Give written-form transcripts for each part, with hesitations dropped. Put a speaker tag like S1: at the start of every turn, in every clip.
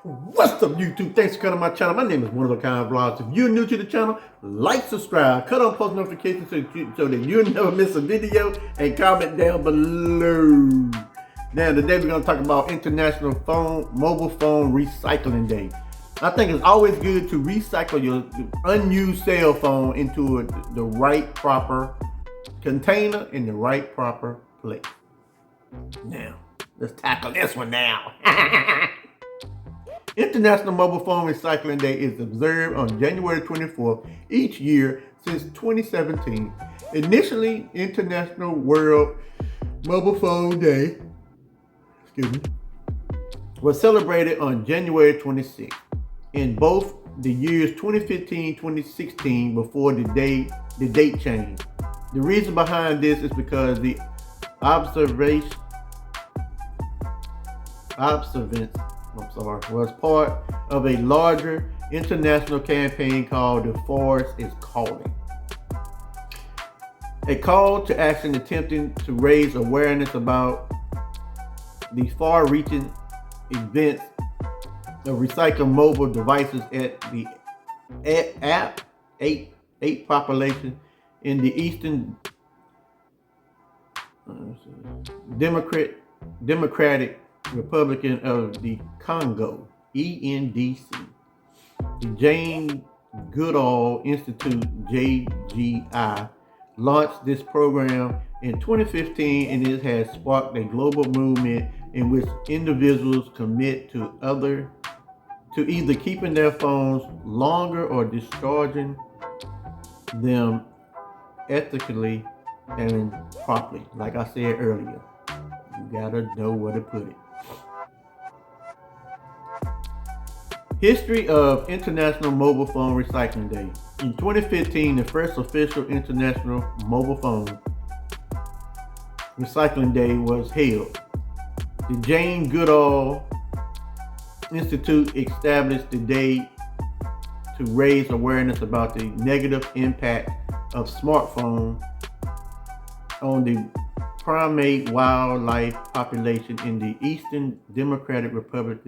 S1: What's up, YouTube? Thanks for coming to my channel. My name is One of a Kind Vlogs. If you're new to the channel, like, subscribe, cut on post notifications so that you'll never miss a video, and comment down below. Now, today we're going to talk about International Mobile Phone Recycling Day. I think it's always good to recycle your unused cell phone into the right proper container in the right proper place. Now, let's tackle this one now. International Mobile Phone Recycling Day is observed on January 24th each year since 2017. Initially, International World Mobile Phone Day was celebrated on January 26th. In both the years 2015-2016 before the date change. The reason behind this is because the observance was part of a larger international campaign called The Forest is Calling. A call to action attempting to raise awareness about the far-reaching events of recycled mobile devices at the eight population in the Eastern Democratic Republic of the Congo, E.N.D.C. The Jane Goodall Institute, J.G.I, launched this program in 2015, and it has sparked a global movement in which individuals commit to either keeping their phones longer or discharging them ethically and properly. Like I said earlier, you gotta know where to put it. History of International Mobile Phone Recycling Day. In 2015, the first official International Mobile Phone Recycling Day was held. The Jane Goodall Institute established the day to raise awareness about the negative impact of smartphones on the primate wildlife population in the Eastern Democratic Republic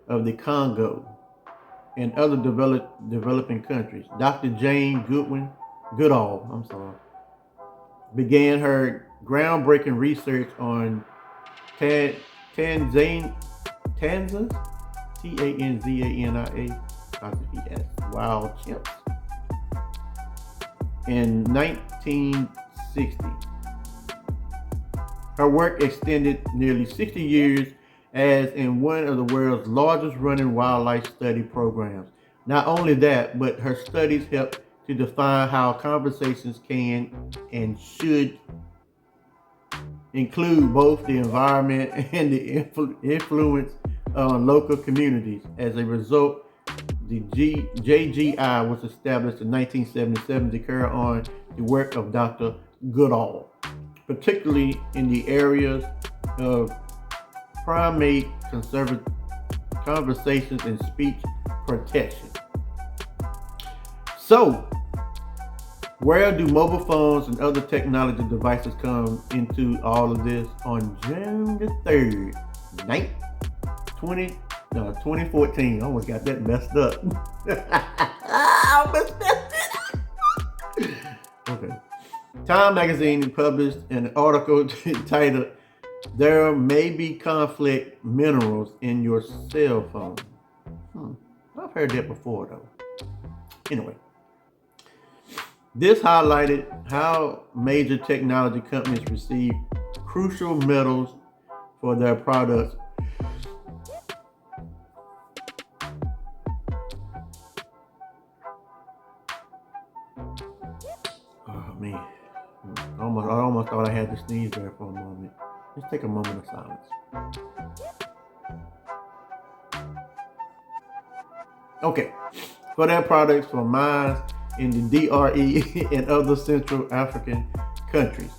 S1: of the Congo and other developing countries. Dr. Jane Goodall began her groundbreaking research on Tanzania, Tanzania, wild chimps in 1960. Her work extended nearly 60 years as in one of the world's largest running wildlife study programs. Not only that, but her studies helped to define how conversations can and should include both the environment and the influence on local communities. As a result, the J.G.I was established in 1977 to carry on the work of Dr. Goodall, particularly in the areas of primate conversations and speech protection. So, where do mobile phones and other technology devices come into all of this? On June the 3rd, 2014. I almost got that messed up. I almost messed it up. Okay. Time magazine published an article titled, "There May Be Conflict Minerals in Your Cell Phone." I've heard that before though. Anyway. This highlighted how major technology companies receive crucial metals for their products. Oh man, I almost thought I had to sneeze there for a moment. Let's take a moment of silence. Okay, for their products for mines in the DRE and other Central African countries.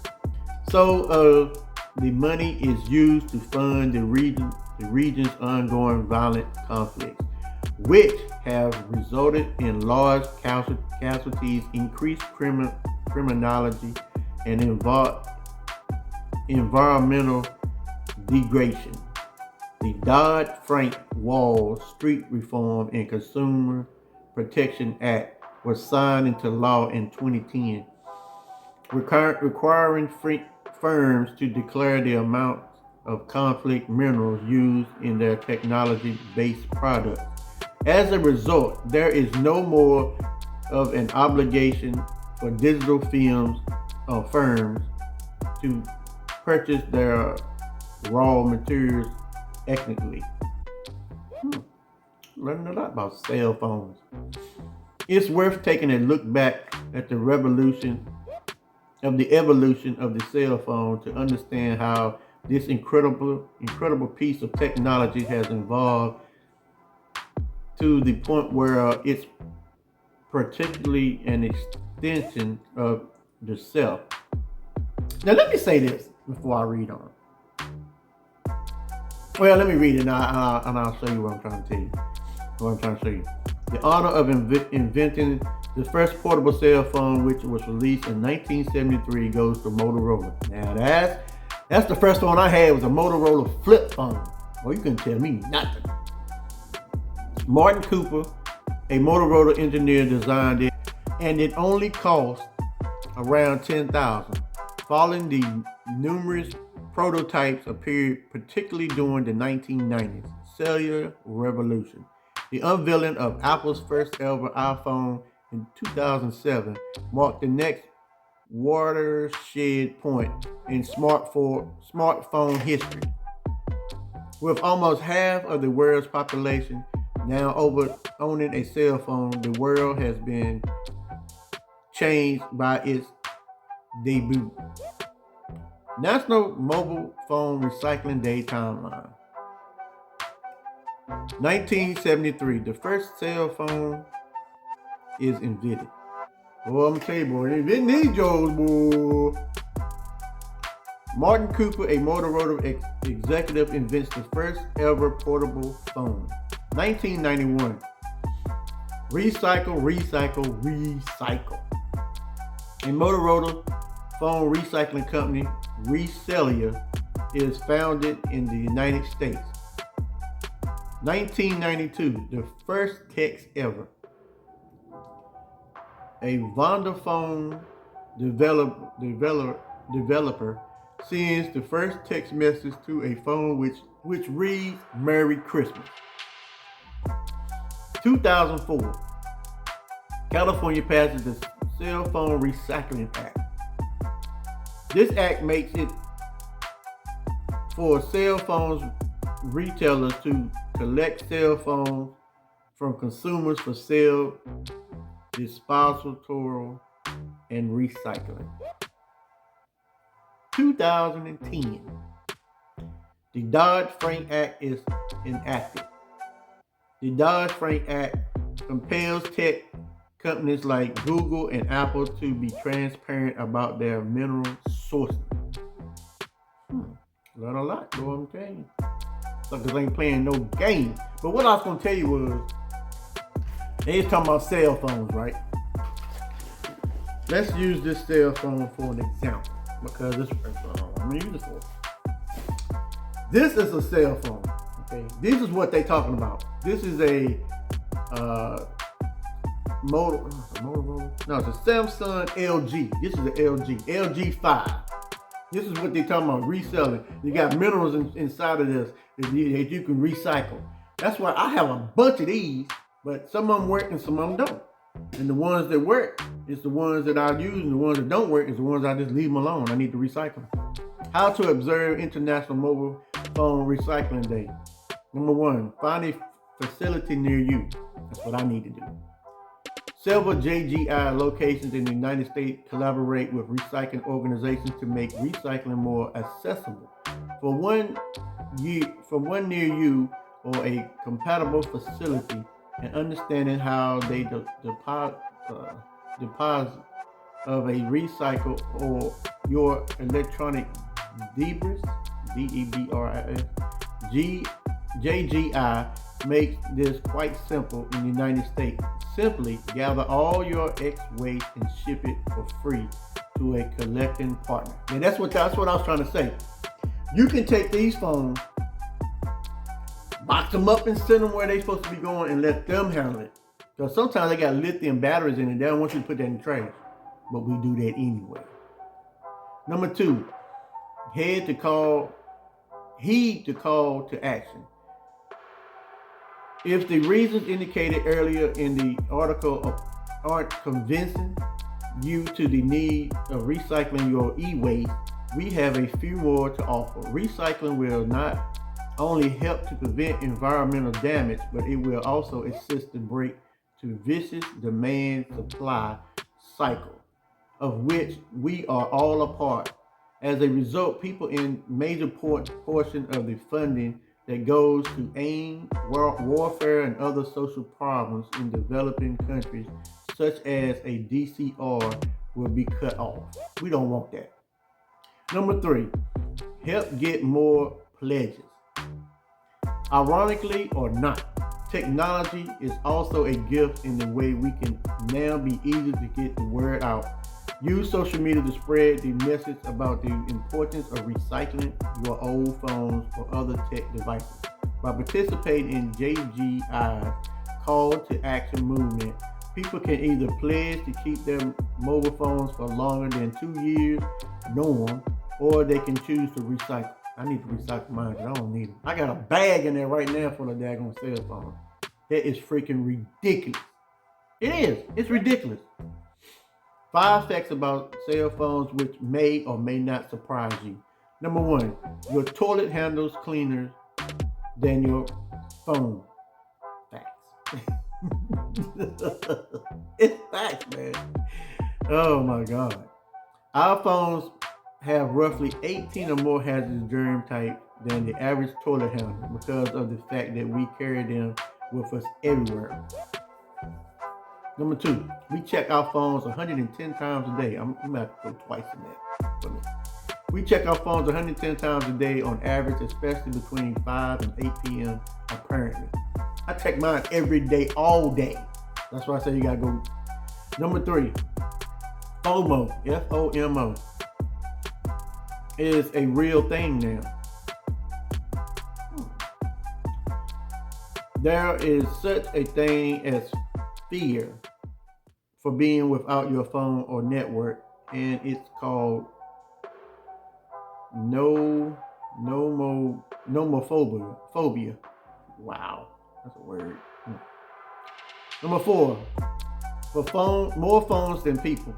S1: So the money is used to fund the region's ongoing violent conflicts, which have resulted in large casualties, increased criminality, and environmental degradation. The Dodd-Frank Wall Street Reform and Consumer Protection Act was signed into law in 2010, requiring firms to declare the amount of conflict minerals used in their technology-based products. As a result, there is no more of an obligation for digital firms to purchase their raw materials ethically. Learning a lot about cell phones. It's worth taking a look back at the evolution of the cell phone to understand how this incredible piece of technology has evolved to the point where it's particularly an extension of the self. Now let me say this before I read on. Well, let me read it now, and I'll show you what I'm trying to tell you. What I'm trying to show you. The honor of inventing the first portable cell phone, which was released in 1973, goes to Motorola. Now that's the first one I had was a Motorola flip phone. Well, you couldn't tell me nothing. Martin Cooper, a Motorola engineer, designed it, and it only cost around $10,000. Following the numerous prototypes appeared, particularly during the 1990s cellular revolution. The unveiling of Apple's first ever iPhone in 2007 marked the next watershed point in smartphone history. With almost half of the world's population now owning a cell phone, the world has been changed by its debut. National Mobile Phone Recycling Day timeline. 1973, the first cell phone is invented. Boy, I'm gonna tell you, boy, they inventing these Joes, boy. Martin Cooper, a Motorola executive, invents the first ever portable phone. 1991, recycle. A Motorola phone recycling company, Recellia, is founded in the United States. 1992, the first text ever. A Vodafone developer sends the first text message to a phone which reads "Merry Christmas." 2004, California passes the Cell Phone Recycling Act. This act makes it for cell phones retailers to collect cell phones from consumers for sale, disposal, and recycling. 2010, the Dodd-Frank Act is enacted. The Dodd-Frank Act compels tech companies like Google and Apple to be transparent about their mineral sourcing. Learn a lot, though, I'm telling you. Suckers ain't playing no game. But what I was gonna tell you was, they was talking about cell phones, right? Let's use this cell phone for an example, because this I'm gonna use it for. This is a cell phone. Okay, this is what they talking about. This is a Motorola. No, it's a Samsung LG. This is the LG 5. This is what they talking about reselling. You got minerals inside of this that you can recycle. That's why I have a bunch of these, but some of them work and some of them don't. And the ones that work is the ones that I use, and the ones that don't work is the ones I just leave them alone. I need to recycle them. How to observe International Mobile Phone Recycling Day. Number 1, find a facility near you. That's what I need to do. Several J.G.I. locations in the United States collaborate with recycling organizations to make recycling more accessible. For one near you or a compatible facility, and understanding how they deposit of a recycle or your electronic debris, DEBRIS, J.G.I. makes this quite simple in the United States. Simply gather all your waste and ship it for free to a collecting partner. And that's what I was trying to say. You can take these phones box them up and send them where they're supposed to be going and let them handle it. Because sometimes they got lithium batteries in it. They don't want you to put that in the trash. But we do that anyway. Number 2, heed to call to action. If the reasons indicated earlier in the article aren't convincing you to the need of recycling your e-waste, we have a few more to offer. Recycling will not only help to prevent environmental damage, but it will also assist to break to vicious demand-supply cycle, of which we are all a part. As a result, people in major portion of the funding that goes to aid warfare and other social problems in developing countries, such as a DCR, will be cut off. We don't want that. Number 3, help get more pledges. Ironically or not, technology is also a gift in the way we can now be easy to get the word out. Use social media to spread the message about the importance of recycling your old phones or other tech devices. By participating in J.G.I's call to action movement, people can either pledge to keep their mobile phones for longer than 2 years, norm, or they can choose to recycle. I need to recycle mine because I don't need them. I got a bag in there right now full of daggone cell phones. That is freaking ridiculous. It is. It's ridiculous. 5 facts about cell phones which may or may not surprise you. Number 1, your toilet handles cleaner than your phone. Facts. It's facts, man. Oh my God. Our phones have roughly 18 or more hazardous germ types than the average toilet handle because of the fact that we carry them with us everywhere. Number 2, we check our phones 110 times a day. I'm going to have to go twice in that for me. We check our phones 110 times a day on average, especially between 5 and 8 p.m. apparently. I check mine every day, all day. That's why I say you got to go. Number 3, FOMO, F-O-M-O, is a real thing now. There is such a thing as fear for being without your phone or network, and it's called nomophobia. Wow, that's a word. Number 4, more phones than people.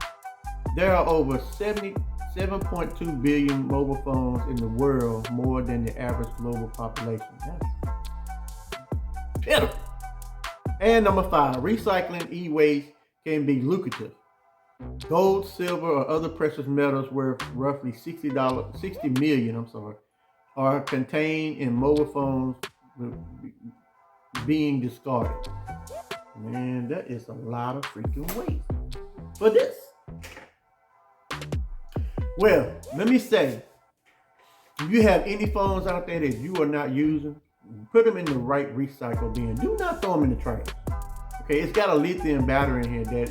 S1: There are over 7.2 billion mobile phones in the world, more than the average global population. That's pitiful. And number 5, recycling e-waste can be lucrative. Gold, silver, or other precious metals worth roughly $60 million, are contained in mobile phones being discarded. Man, that is a lot of freaking waste for this. Well, let me say, if you have any phones out there that you are not using, put them in the right recycle bin. Do not throw them in the trash. Okay, it's got a lithium battery in here that,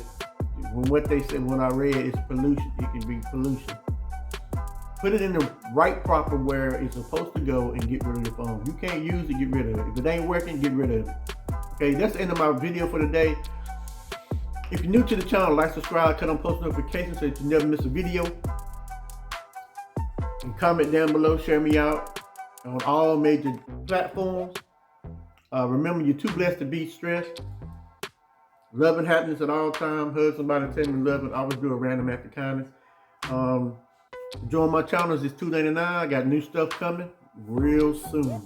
S1: what they said when I read, is pollution. It can be pollution. Put it in the right proper where it's supposed to go and get rid of the phone. You can't use it, get rid of it. If it ain't working, get rid of it. Okay, that's the end of my video for today. If you're new to the channel, like, subscribe, turn on post notifications so that you never miss a video. And comment down below, share me out on all major platforms. Remember, you're too blessed to be stressed. Love and happiness at all times. Hug somebody, tell me love, and always do a random act of kindness. Join my channels. It's $2.99. I got new stuff coming real soon.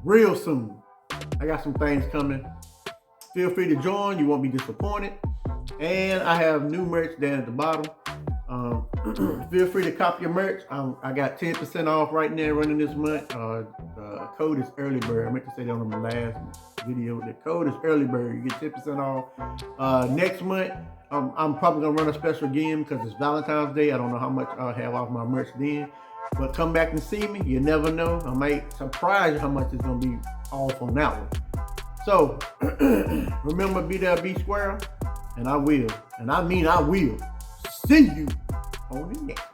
S1: Real soon. I got some things coming. Feel free to join. You won't be disappointed. And I have new merch down at the bottom. Feel free to copy your merch. I got 10% off right now running this month. Code is early bird. I meant to say that on my last video. The code is early bird. You get 10% off. Next month, I'm probably gonna run a special again because it's Valentine's Day. I don't know how much I'll have off my merch then. But come back and see me. You never know. I might surprise you how much it's gonna be off on that one. So remember, be there, be square, and I will. And I mean I will. See you on the next.